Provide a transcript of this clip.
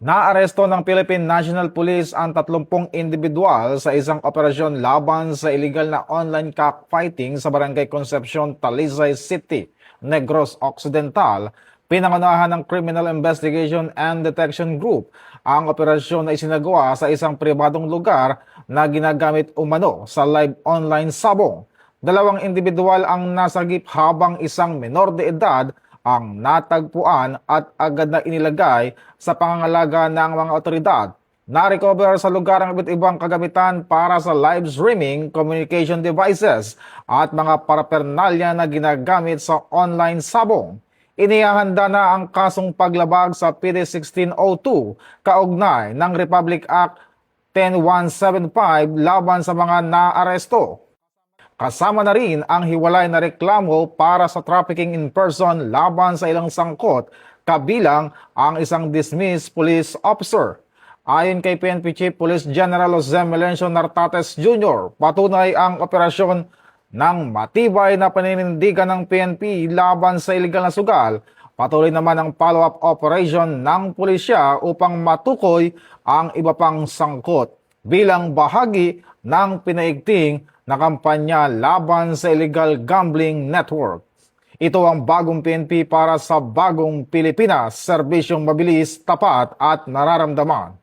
Naaresto ng Philippine National Police ang 30 individual sa isang operasyon laban sa illegal na online cockfighting sa Barangay Concepcion, Talisay City, Negros Occidental. Pinangunahan ng Criminal Investigation and Detection Group ang operasyon na isinagawa sa isang pribadong lugar na ginagamit umano sa live online sabong. Dalawang individual ang nasagip habang isang menor de edad ang natagpuan at agad na inilagay sa pangangalaga ng mga otoridad. Na-recover sa lugar ang iba't ibang kagamitan para sa live streaming, communication devices at mga parapernalya na ginagamit sa online sabong. Inihahanda na ang kasong paglabag sa PD 1602 kaugnay ng Republic Act 10175 laban sa mga naaresto. Kasama na rin ang hiwalay na reklamo para sa trafficking in person laban sa ilang sangkot, kabilang ang isang dismissed police officer. Ayon kay PNP Chief Police General Jose Melencio Nartates Jr., patunay ang operasyon ng matibay na paninindigan ng PNP laban sa iligal na sugal. Patuloy naman ang follow-up operation ng pulisya upang matukoy ang iba pang sangkot bilang bahagi ng pinaigting na kampanya laban sa illegal gambling network. Ito ang bagong PNP para sa bagong Pilipinas, serbisyong mabilis, tapat at nararamdaman.